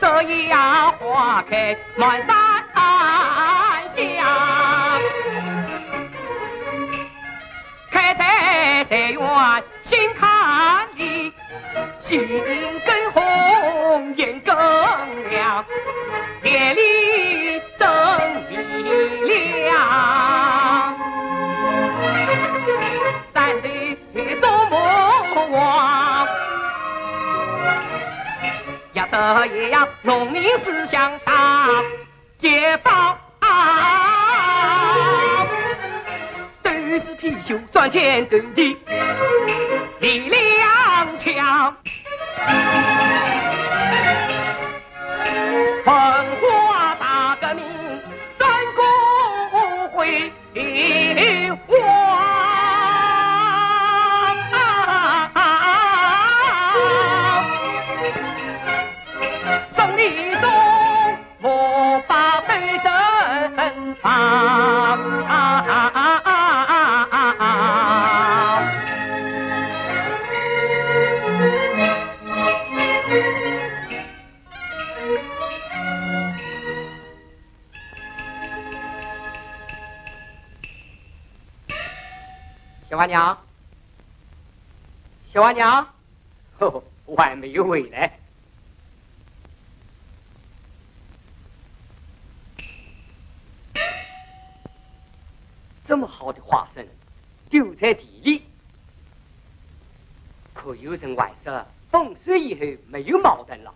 这样花开满山香，开在山院心坎里，心更红眼更亮，夜里真明亮。山头做梦王，呀这样农民思想大解放，都是貔貅钻天斗地，力量强。文化大革命真共辉煌。胜利中我把斗争放。小花娘，小花娘，呵，我还没有回来。这么好的花生丢在地里，可有人外说丰收以后没有矛盾了。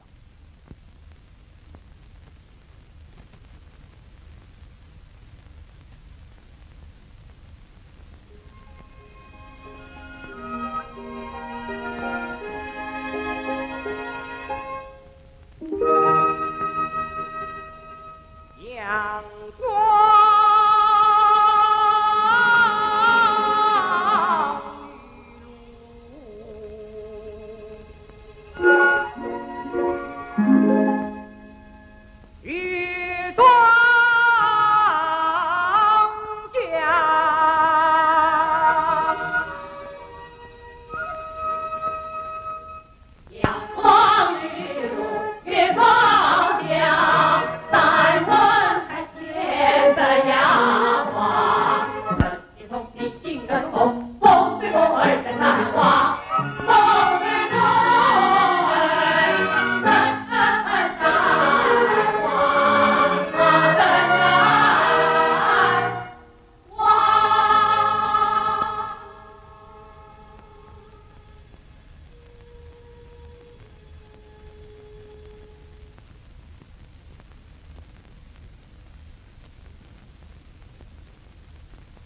阳光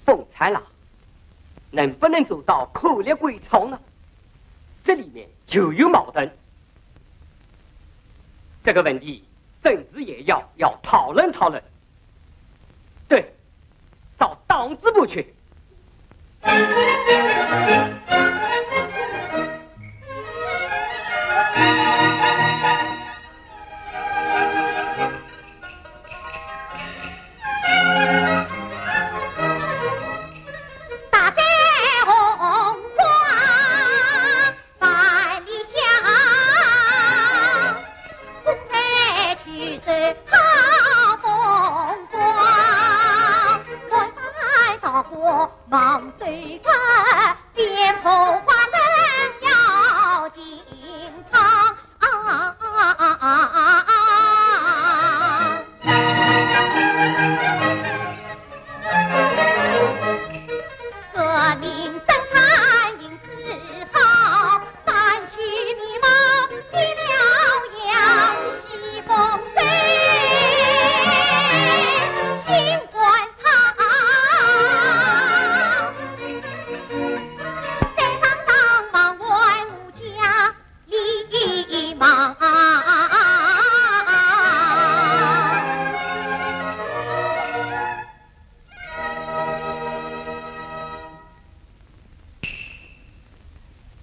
凤才郎能不能做到口力归超呢？这里面就有矛盾。这个问题正是也要讨论讨论。对，找党支部去。忙随看，边头花灯要进仓。革命侦探因自豪，三区迷茫的辽阳西风飞，新官场。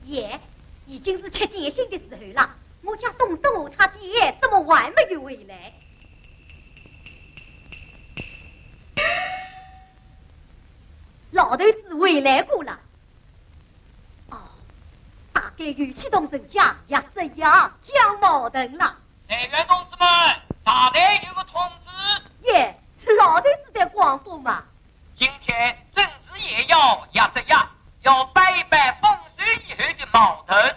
爷，已经是吃点心的时候了，我家东生我他爹怎么还没有回来？老头子回来过了。哦，大概有启动人家也这样讲矛盾了。队员同志们，大队有个通知。耶，是老头子在广播嘛？今天正值也要压着压，要摆一摆丰收以后的矛盾。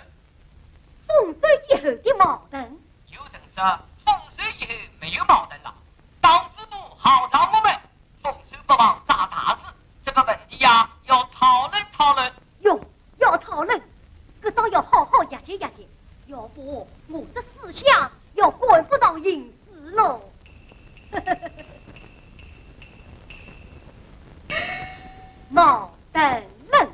丰收以后的矛盾？有人说丰收以后没有矛盾了，党支部号召我们丰收不忘炸大事，这个问题呀，要讨论讨论。哟，要讨论，搿倒要好好研究研究，要不我这思想要赶不上形势喽。矛盾论。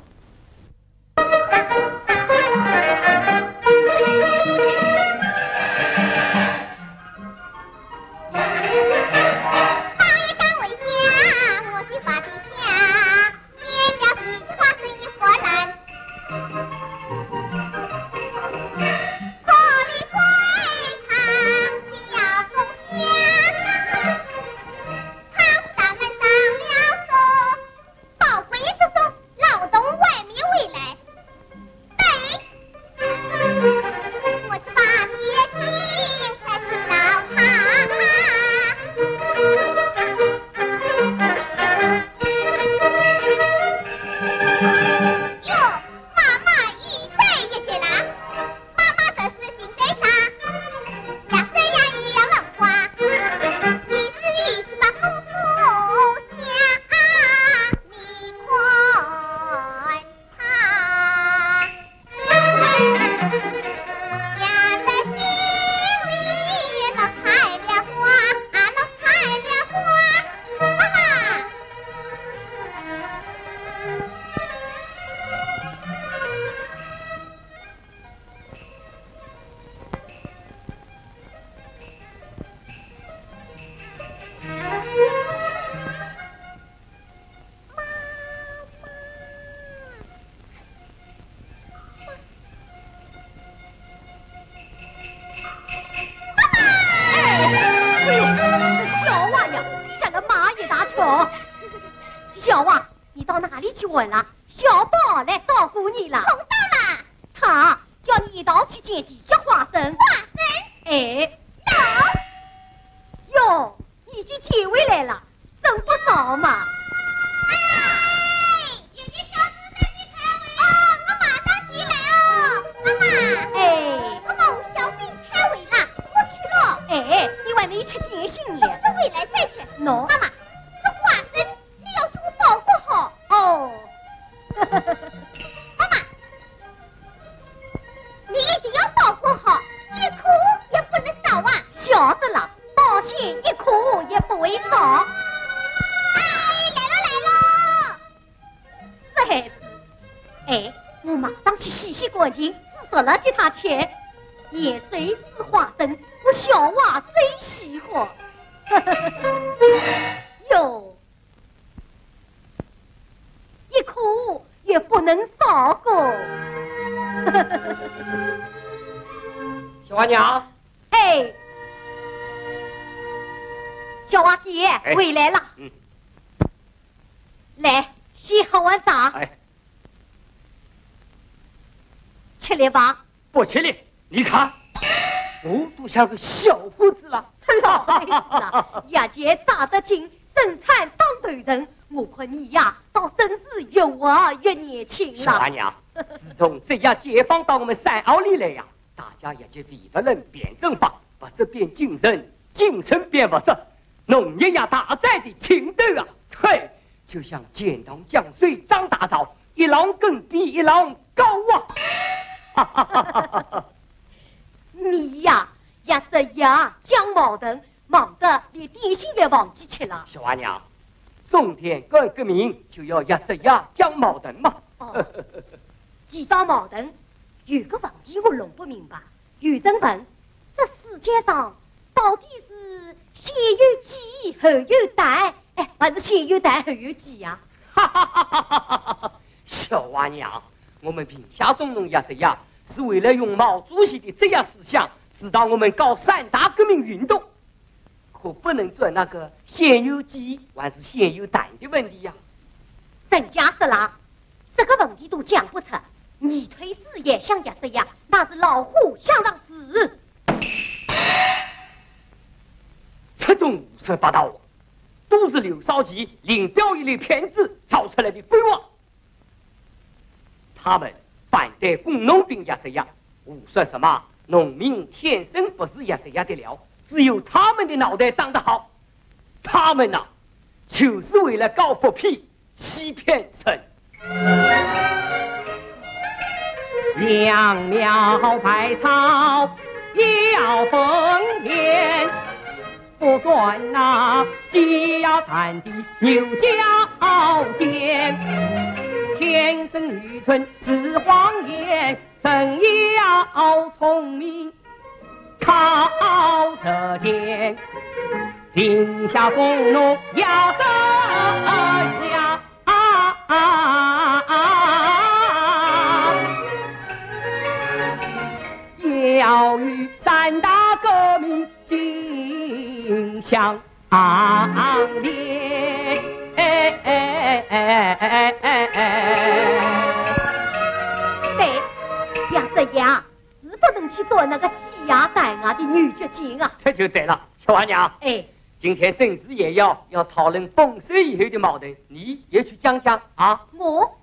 小娃，你到哪里去玩了？小宝来照顾你了。碰到了。他叫你一道去见地级花生。花生？哎，哟，已经捡回来了，真不少嘛。哎，有个小子等你开会哦，我马上进来哦，妈妈。哎，我帮小兵开会了，我去了。哎，你还没吃点心呢。吃回来再吃。喏，妈妈，这花生你要给我保护好。哦。妈妈，你一定要保护好，一颗也不能少啊。晓得了，保险一颗也不会少。这孩子，哎，我马上去洗洗干净，煮熟了给他吃。盐水煮花生，我小娃最喜欢。哟，一颗也不能少过。小娃娘，哎，小娃爹回来了。嗯，来，先喝碗茶。哎，吃了吧？不吃了。你看，我都像个小伙子了。这老辈子啊，业界扎得紧，生产当头人。我看你呀，倒真是越活越年轻了。小娃娘，自从这样解放到我们山坳里来呀，大家也就为不能辩证法，不只变精神，精神变物质，农业呀大寨的情头啊，嘿，就像钱塘江水涨大潮，一浪更比一浪高啊！你呀，一直呀讲矛盾，忙得连点心也忘记吃了。小娃娘，中天干革命就要一直呀讲矛盾嘛。哦，提到矛盾，有个问题我弄不明白。有人问，这世界上到底是先有鸡后有蛋，哎，还是先有蛋后有鸡呀？哈哈哈哈哈！小娃娘，我们贫下中农呀这样，是为了用毛主席的这样思想指导我们搞三大革命运动，可不能做那个先有鸡还是先有蛋的问题呀。人家说了，这个问题都讲不出，你推子也像也这样，那是老虎想让死。种胡说八道啊，都是刘少奇领标一类骗子造出来的鬼话。他们反对工农兵也这样，胡说什么农民天生不是也这样的料，只有他们的脑袋长得好。他们呐，就是为了搞复辟，欺骗神。杨苗百草要丰年，不转那鸡要蛋的牛角尖。天生愚蠢是谎言，人要聪明靠舌尖。贫下中农要怎样？要与三大革命竞相连。对，要这样是不能去做那个欺压歹牙的女角精啊。这就对了，小娃娘。哎，今天政治也要讨论丰收以后的矛盾，你也去讲讲啊。我，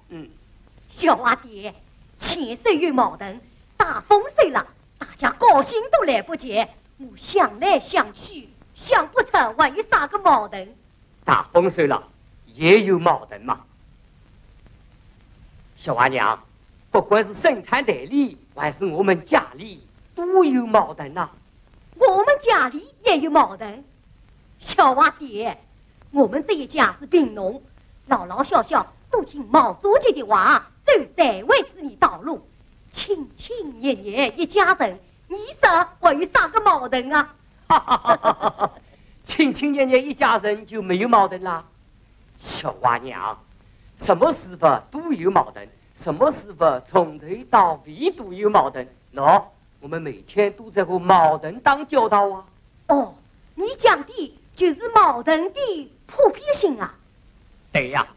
小娃爹，前手有矛盾，大丰收了，大家高兴都来不及。我想来想去，想不出还有啥个矛盾。大丰收了，也有矛盾嘛。小娃娘，不管是生产队里还是我们家里，都有矛盾呐。我们家里也有矛盾。小娃爹，我们这一家是贫农，老老小小都听毛主席的话，走社会主义道路，亲亲热热一家人，你说还有啥个矛盾啊？亲亲热热一家人就没有矛盾啦。小娃娘，什么事法都有矛盾，什么事法从头到尾都有矛盾。喏，我们每天都在和矛盾打交道啊。哦，你讲的就是矛盾的普遍性啊。对呀，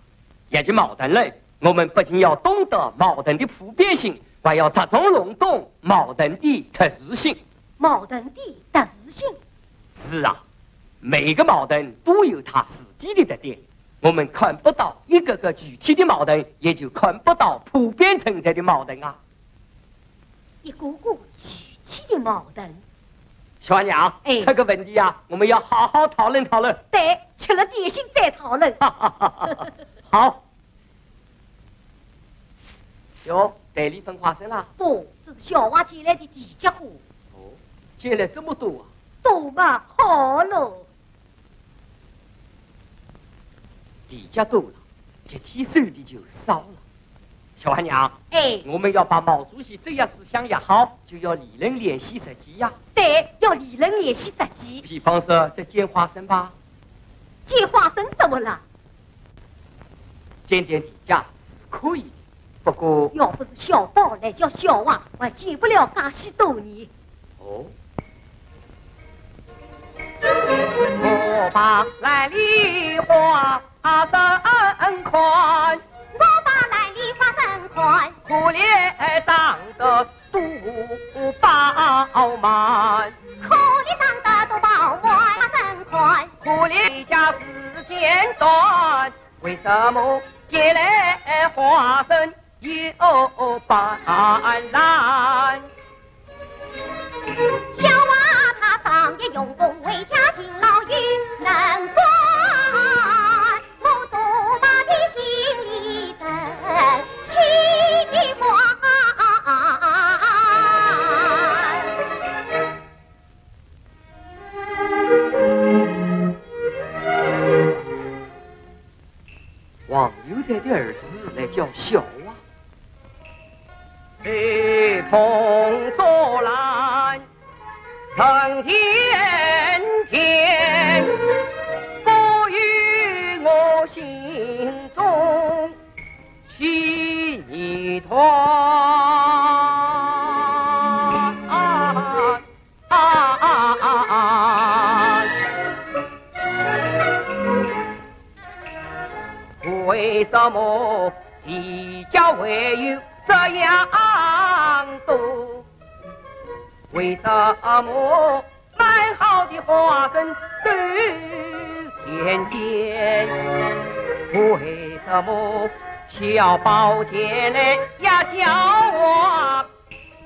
也就矛盾类，我们不仅要懂得矛盾的普遍性，还要着重弄懂矛盾的特殊性。矛盾的特殊性？是啊，每个矛盾都有它自己的特点。我们看不到一个个具体的矛盾，也就看不到普遍存在的矛盾啊。一个个具体的矛盾。小娃娘，这个问题啊，我们要好好讨论讨论。对，吃了点心再讨论。好。哟，队里分花生啦？不，这是小娃借来的地结货。哦，借了这么多啊？多嘛，好喽。地价多了，集体收的就少了。小娃娘，我们要把毛主席这样思想也好，就要理论联系实际呀。对，要理论联系实际。比方说，这捡花生吧。捡花生怎么了？捡点地价是可以的，不过要不是小宝来叫小娃，还捡不了噶许多年。哦。我把来梨花生宽，我把来梨花生宽，可怜长得肚饱满，可怜长得肚饱满，花生宽，可怜家时间短，为什么借来花生又半烂？小娃他上夜用功，为家勤劳与能干，我多把的心里的喜欢。王有才的儿子来叫小娃，随风作澜，成天天，不与我心中起泥团。为什么地价会有这样多？为什么买好的花生都田间，为什么小宝剑来压小娃？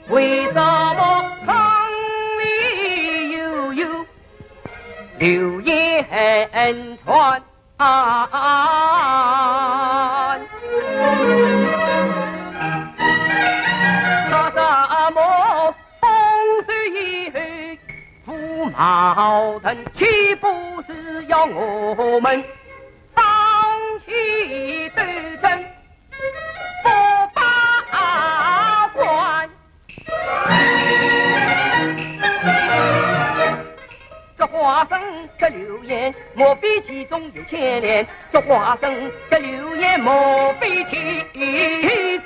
为什么城里悠悠流言传？说什么风水以后不矛盾，岂不是要我们放弃斗争，不罢官？这花生这流言，莫非其中有牵连？这花生这流言，莫非其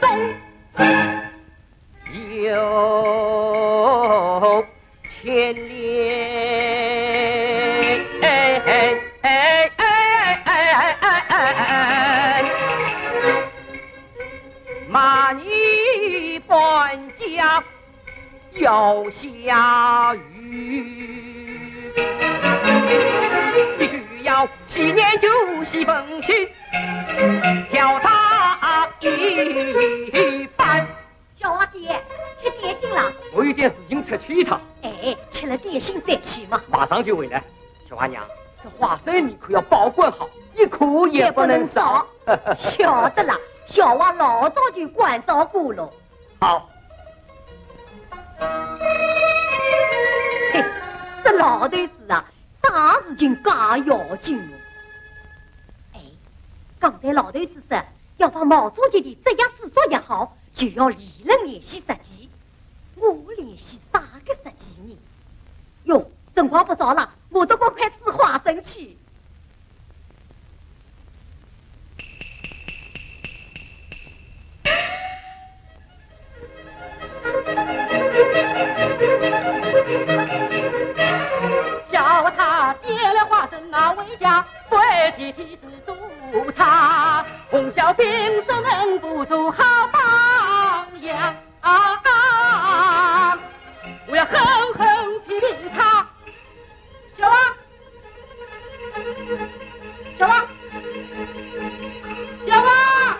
中有牵连？骂你搬家要下雨，必须要细研究细分析，调查一番。小娃爹，吃点心了。我有点事情出去一趟。哎，吃了点心再去嘛。马上就回来。小花娘，这花生你可要保管好，一颗也不能少。晓得了，小娃老早就关照过了。好。嘿，这老头子啊，啥事情介要紧哦？哎，刚才老头子说要把毛主席的职业制作也好，就要理论联系设计。我联系啥个设计呢？哟，辰光不早了，我都赶快煮花生去。小娃他接了花生拿回家，回去提示煮茶，红小兵怎能不做好榜样？我要狠狠批评他。小娃，小娃，小娃，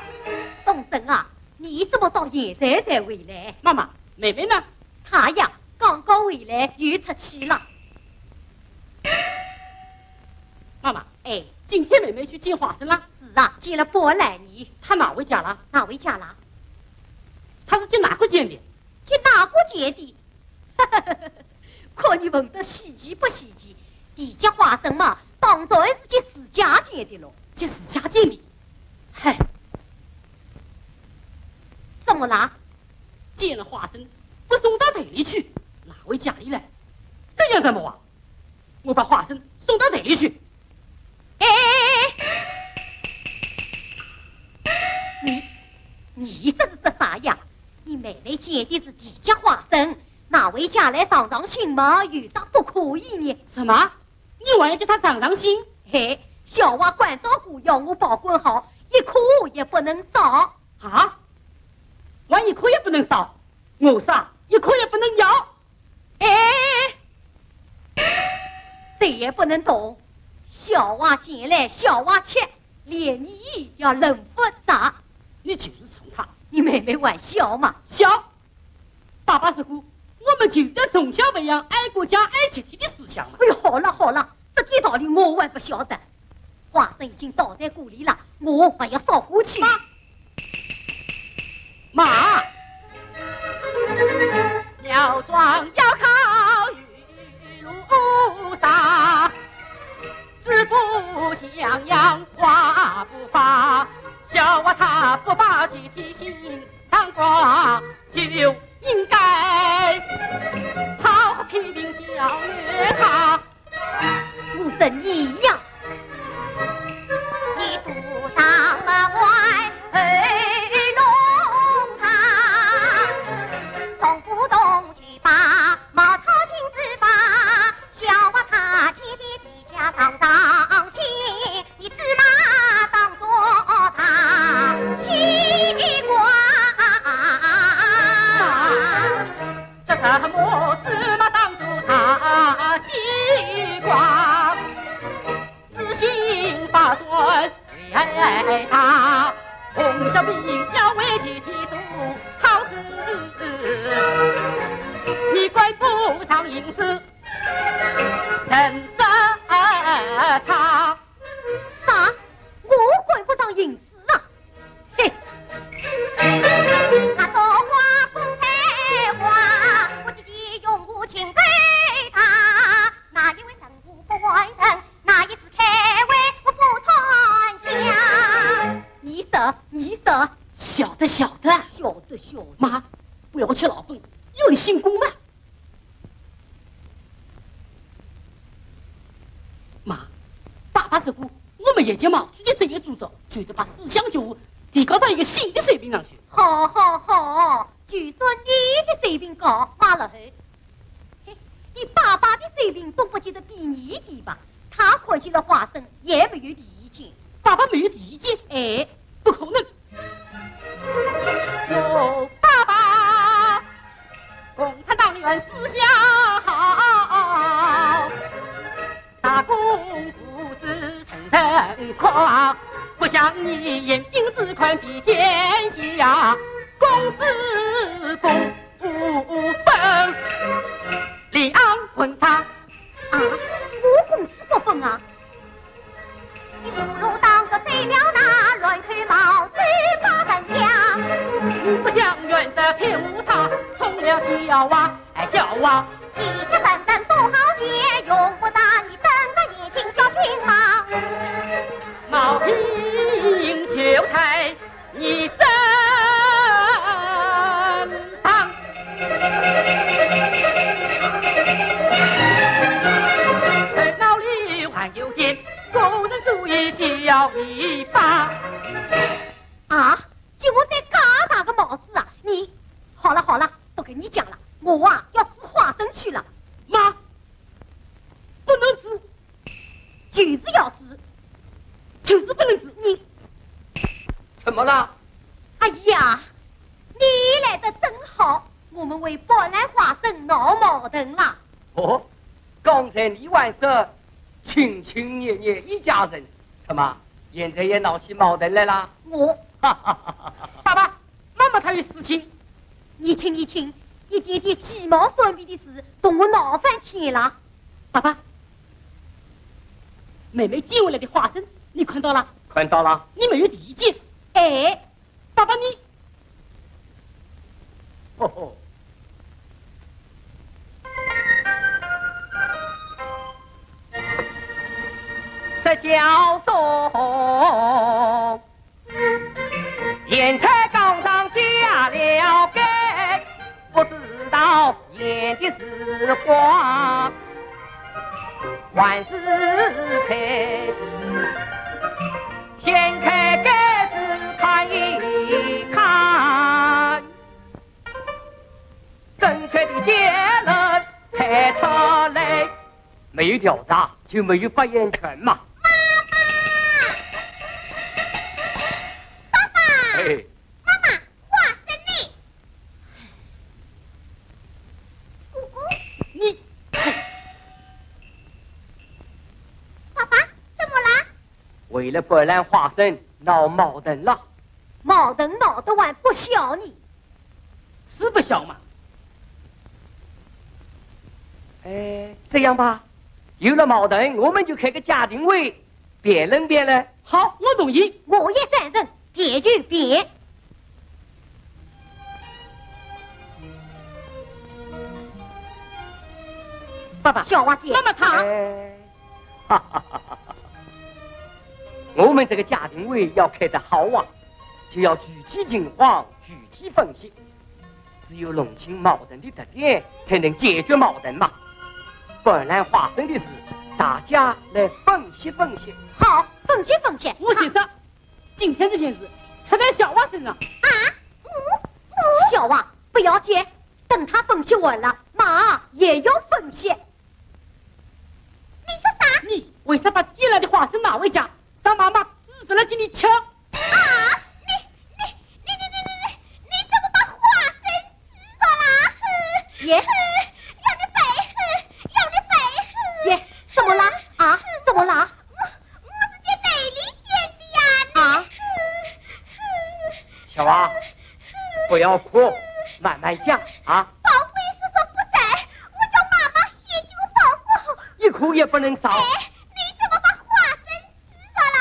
东升啊，你怎么到现在才回来？妈妈，妹妹呢？她呀，刚刚回来又出去了。妈妈，哎，今天妹妹去捡花生了。是啊，捡了8来年。她哪回家了？哪回家了？她是捡哪个捡的？捡哪个捡的？看你问得稀奇不稀奇？地家花生嘛，当然是捡自家捡的喽。捡自家捡的？嗨，怎么啦？捡了花生不送到队里去，拿回家里来，这样什么话？我把花生送到队里去。哎，你这是说啥呀？你妹妹捡的是地家花生，拿回家来尝尝新嘛，有啥不可以呢？什么？你还要叫她尝尝新？嘿，小娃关照过，要我保管好，一颗也不能少。啊？我一颗也不能少，我啥一颗也不能要。哎，谁也不能动。小娃捡来，小娃吃，连你要认复杂。你就是从他，你妹妹玩笑嘛？笑。爸爸说过，我们就是要从小培养爱国家、爱集体的思想嘛。哎呦，好了好了，这点道理我还不晓得。花生已经倒在锅里了，我还要烧火去。妈，苗庄要靠玉露洒，子不相养花不发。小娃他不把集体心常挂，就应该好好批评教育他。我说你呀，你独当门外黑龙堂，动不动就把茅草心之法，小娃他接的地家常常心，你芝麻当作他西瓜。说什么芝麻当作他西瓜？在他，红小兵要为集体做好事，你管不上隐私，神色差。啥？我管不上隐私啊？嘿！他说话风才话，我积极用无情对他。那一位神武不外人，那一次开会我不传讲。你说，晓得晓得。妈，不要去老笨，有你姓公吗？妈，爸爸说过，我们一届毛主席这一组织，就得把思想觉悟提高到一个新的水平上去。好，就说你的水平高，妈了嘿，你爸爸的水平总不见得比你低吧？他看见了花生也没有意见，爸爸没有意见？哎，不可能！我爸爸共产党员思想好，打功夫是层层夸，不像你眼睛只看比肩下，公私不分，里昂混杂。啊，我公私不分啊！你不如当个水苗那乱开毛嘴巴人家。你不讲原则骗无他，从了小娃，一家三三多好结，用不着你瞪个眼睛教训吗？毛病求在你身上，头脑里还有点个人主义小尾巴。啊，就我再嘎打个帽子啊！你好了，不跟你讲了，我啊要吃花生去了。妈，不能吃，就是要吃，就是不能吃。你怎么了？哎呀，你来的正好，我们为宝兰花生闹矛盾了。哦，刚才你还说情情爱爱一家人，怎么现在也闹起矛盾来了？爸爸，妈妈她有事情。你听，一点点鸡毛蒜皮的事，同我闹翻天了。爸爸，妹妹寄回来的花生，你看到了？看到了。你没有意见？哎，爸爸你，哦，这叫做眼才刚上加了盖，不知道眼的是花还是菜。掀开盖子看一看，正确的结论才出来。没有调查就没有发言权嘛。爸爸，哎，妈妈，花生呢？姑姑，你，爸爸，怎么了？为了宝兰花生闹矛盾了。矛盾闹得完不小你。是不小嘛？哎，这样吧，有了矛盾，我们就开个家庭会，辩论。好，我同意。我也赞成，辩就辩。爸爸，小娃姐，妈妈她，哎，哈哈哈哈哈！我们这个家庭会要开得好啊，就要具体情况具体分析，只有弄清矛盾的特点，才能解决矛盾嘛。不然发生的事，大家来分析。好，分析。我先说，今天这件事出在小娃身上。小娃不要急，等他分析完了，妈也要分析。你说啥？你为啥把寄来的花生拿回家，让妈妈指着了给你吃？啊！你怎么把花生吃着了？耶要你背！耶，怎么了？啊，怎么了？我是在内里捡的呀，不要哭，慢慢讲啊。宝贵叔叔不在，我叫妈妈先救宝宝。一哭也不能少。哎，你怎么把花生吃了啦？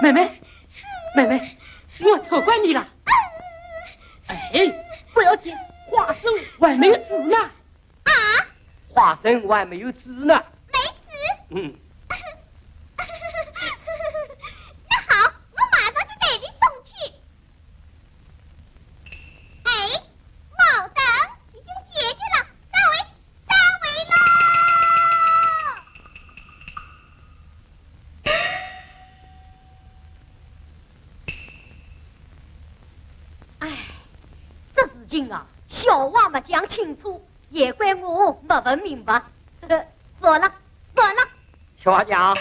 妹妹，妹妹，我错怪你了。哎，不要紧，花生我还没有吃呢。啊？花生我还没有吃呢。没吃？嗯。那好，我马上就给你送去。哎，毛灯已经解决了，散围喽！哎，这事情啊，小娃没讲清楚，也怪我没问明白。算了，小花娘，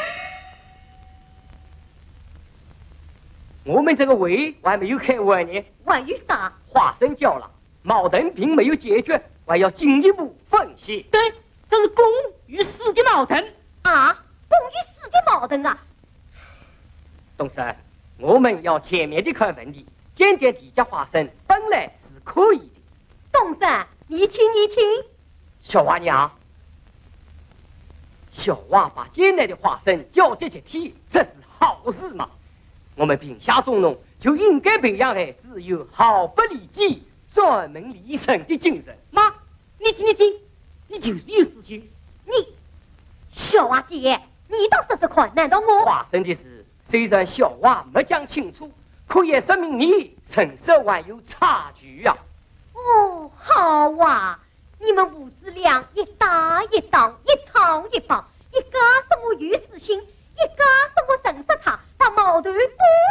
我们这个会还没有开完呢。还有啥？花生交了，矛盾并没有解决，还要进一步分析。对，这是公与私的矛盾。啊，公与私的矛盾啊！董事，我们要全面的看问题，检点地价花生本来是可以的。东山，你听，小花娘，小娃把捡来的花生交接集体，这是好事嘛？我们贫下中农就应该培养孩子有毫不利己、专门立身的精神。妈，你听，你就是有私心。你小娃爹，你倒说说看，难道我花生的事虽然小娃没讲清楚，可也说明你成色还有差距呀。哦，好啊！你们父子俩一打一挡，一唱一帮，一个是我有私心，一个是我神色差，把矛盾都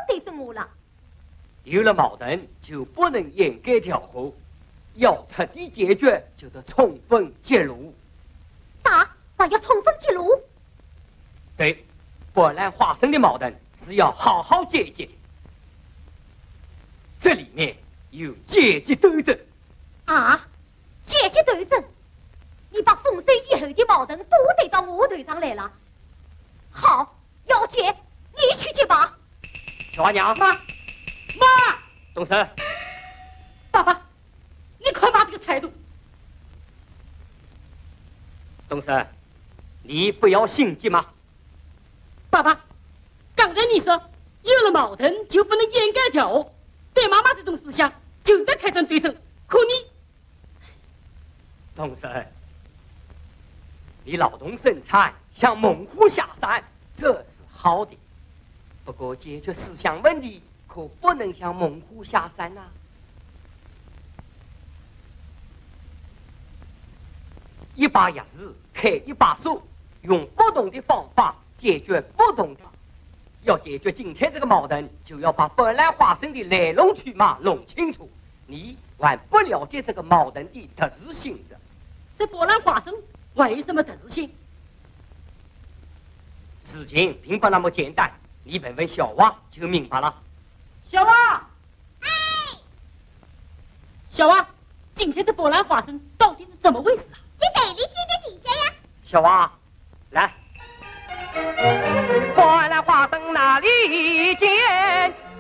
对着我了。有了矛盾就不能掩盖调和，要彻底解决就得充分揭露。啥？还要充分揭露？对，波兰花生的矛盾是要好好解决，这里面有阶级斗争。啊，阶级斗争！你把丰收以后的矛盾都对到我头上来了。好，要解，你去解吧。小花娘，妈，董事，爸爸，你快把这个态度。董事，你不要心急嘛。爸爸，刚才你说有了矛盾就不能掩盖掉，对妈妈这种思想就是在开战对争，可你。董事，你劳动生产向猛虎下山，这是好的。不过解决思想问题，可不能向猛虎下山啊！一把钥匙开一把锁，用不同的方法解决不同的。要解决今天这个矛盾，就要把波兰花生的来龙去脉弄清楚。你还不了解这个矛盾的特殊性质。这波兰花生还有什么特殊性？事情并不那么简单，你问问小娃就明白了。小娃，小娃，今天这波兰花生到底是怎么回事啊？去队里接个地价呀！小娃，来，波兰花生哪里见？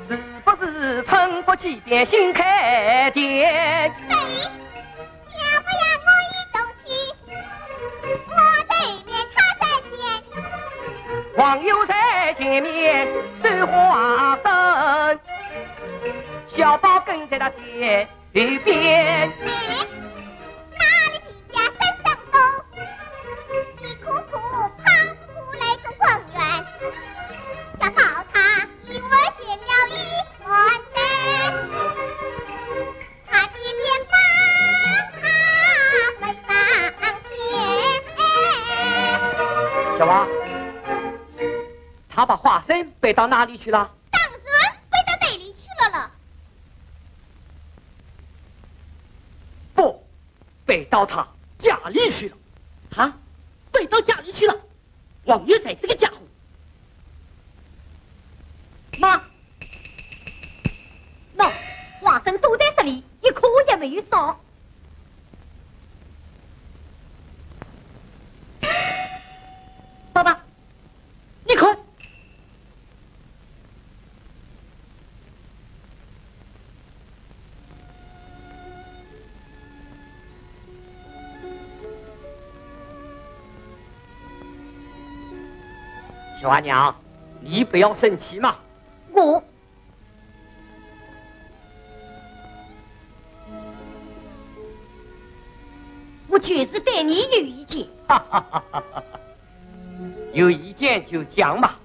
是不是撑不起变新开店？对，小不要我一动气，我对面他在前，黄油在前面收花生，小宝跟在他店里边。哪里地价三上风，一苦苦胖子苦来种光源，小宝他一我见了一万针，他即便把他分上前。小娃，他把花生背到哪里去了？当然背到队里去了了。不，背到他家里去了。啊，背到家里去了。王月才这个家伙，妈，喏，花生都在这里，一颗也没有少。爸爸，你看，小阿娘，你不要生气嘛。我就是对你有意见。有意见就讲嘛。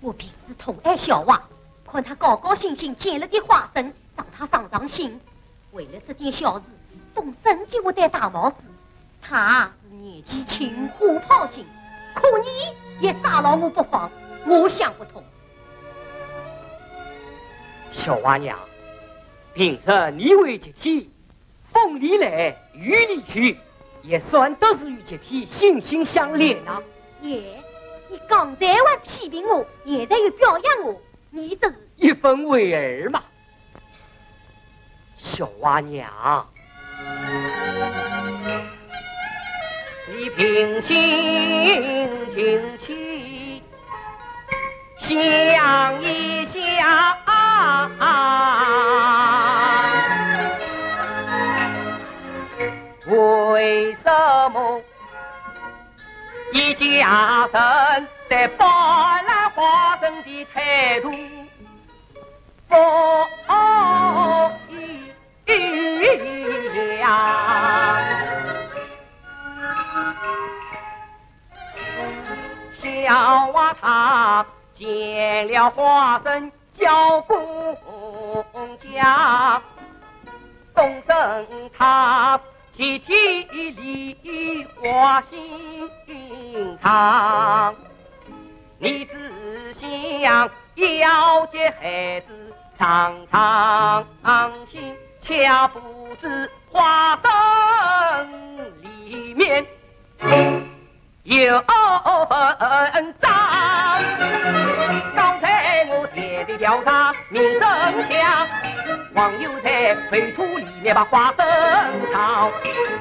我平时疼爱小娃，看他高高兴兴捡了点花生，让他上心。为了这件小事，动身给我戴大帽子。他是年纪轻，虎跑型，可你也抓牢我不放，我想不通。小娃娘，平时你为集体风里来雨里去，也算得是与集体心心相连呐。耶，你刚才还批评我，现在又表扬我，你这是一分为二嘛。小娃娘，你平心静气想一想，为什么一家人对包揽花生的态度不一样？小娃他捡了花生交公家，东升他集体里花心肠。你只想要接孩子常常心，恰不知花生里面有文章。刚才我贴的调查名真相，网友在废土里面把花生藏，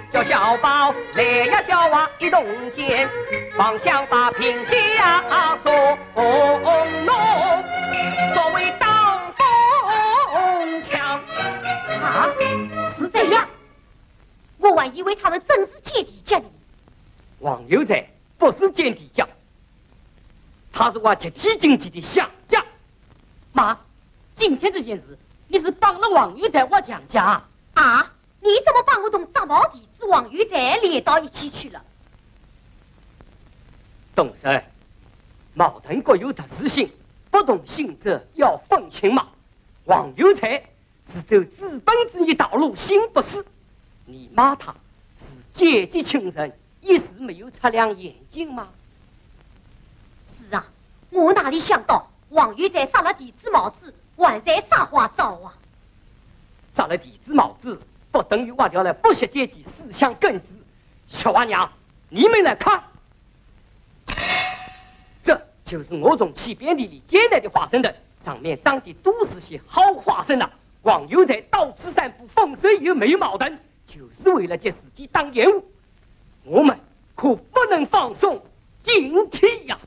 叫小宝来呀小娃一动肩，方向把平下做弄，作为挡风墙。啊，是这样？我还以为他们真是间谍家里。网友在不是间谍家，他是我集体经济的想家。妈，今天这件事你是帮了网友在我讲家啊？你怎么把我同张毛弟子网友在连到一起去了？董生，矛盾各有特殊性，不同性质要分清嘛。王有才是走资本主义道路，行不是？你骂他是阶级情人，一时没有擦亮眼睛吗？是啊，我哪里想到王玉才扎了弟子帽子，还在撒花招啊！扎了弟子帽子，不等于挖掉了剥削阶级思想根子。小娃娘，你们来看，这就是我从西边地里接来的花生的，上面长的都是些好花生啊！王有才到此散步，风水又没有矛盾，就是为了借时机当掩护。我们可不能放松警惕呀！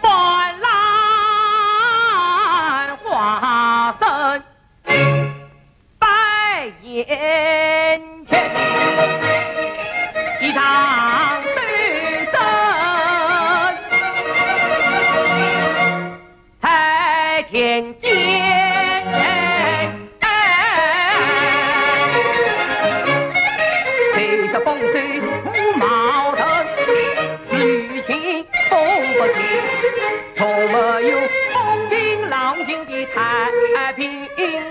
斑斓花生摆眼前，一场对阵在天间。风水无矛盾，是雨晴风不止，从没有风平浪静的太平年。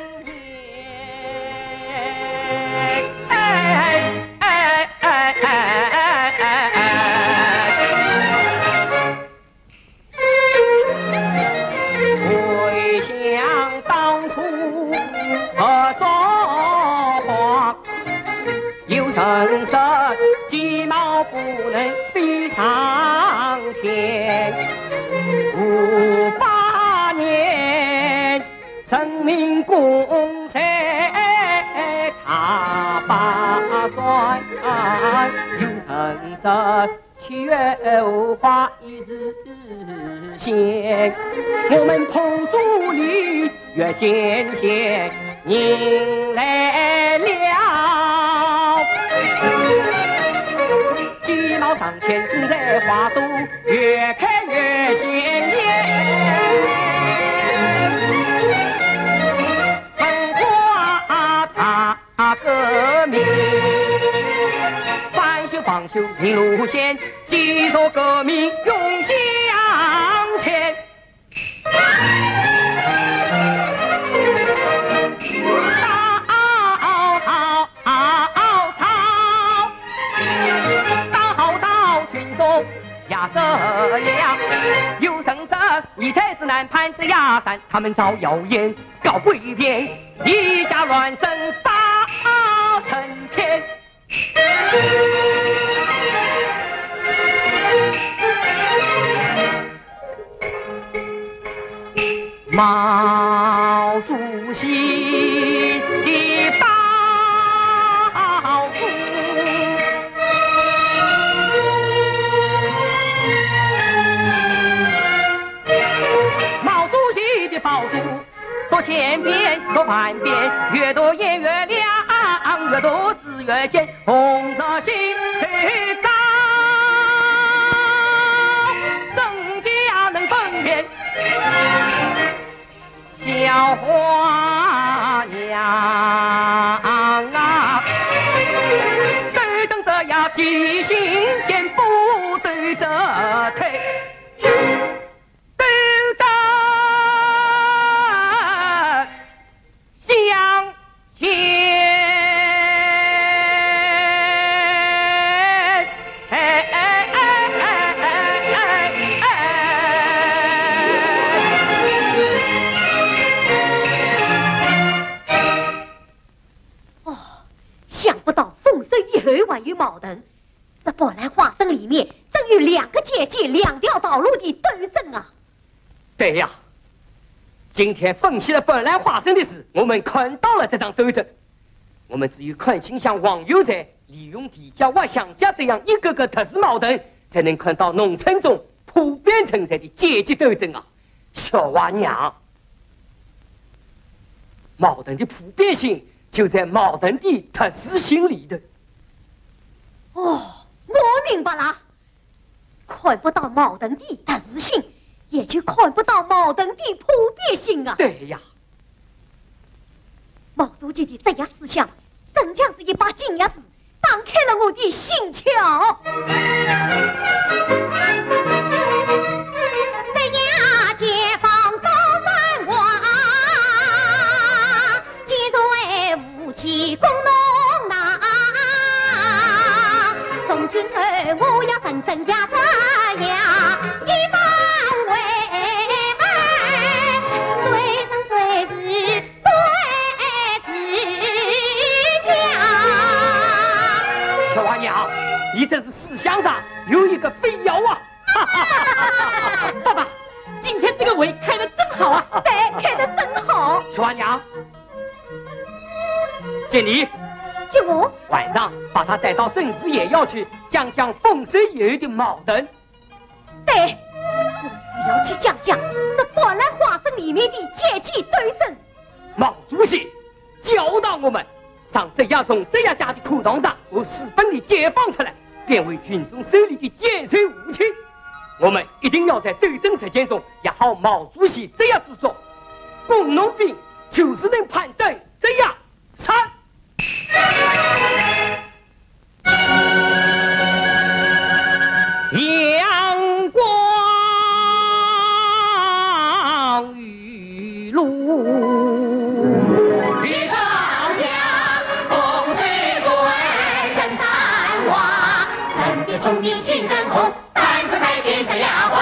回想当初合作花有成色，鸡毛不能飞上天。58年，生命共财他把转，有成色7月5花一日现。我们头足里越艰险，迎来了上前，古人花朵越开越鲜艳。文化大革命，翻修仿修引路线，继续革命永向前。呀这样，有声声一太子南攀着崖山，他们造谣言搞诡辩，以假乱真大成天。毛主席的抱负，毛主席的抱负多千遍多万遍，越多言越亮，越多字越尖，红色心头照，真假能分辨。小花娘啊，对正这样记心间，不对着腿，对着向前。想不到丰收以后还有矛盾，这波兰花生里面真有两个阶级、两条道路的斗争啊！对呀，今天分析了波兰花生的事，我们看到了这场斗争。我们只有看清像王有才利用地价、挖乡家这样一个个特殊矛盾，才能看到农村中普遍存在的阶级斗争啊！小娃娘，矛盾的普遍性就在矛盾的特殊性里头。哦，我明白了，看不到矛盾的特殊性，也就看不到矛盾的普遍性啊！对呀，毛主席的这样思想，真像是一把金钥匙，打开了我的心窍。这样解放高山望，几锐武器攻农囊。从今后我要真正加这样，以防为本，对生对死对自强。小娃娘，你这是思想上有一个非要啊！爸爸，今天这个会开得真好啊！对，开得真好。小娃娘，见你接我晚上把他带到政治野要去，讲讲丰收以后的矛盾。对，我是要去讲讲这波兰花生里面的阶级斗争。毛主席教导我们，上这样从这样家的课堂上，我私奔的解放出来，变为群众手里的减税武器。我们一定要在斗争实践中也好毛主席这样子做，工农兵就是能攀登这样山。阳光雨露，一朝阳，风水对，镇山花，身边聪明心更红，三次改变这样花。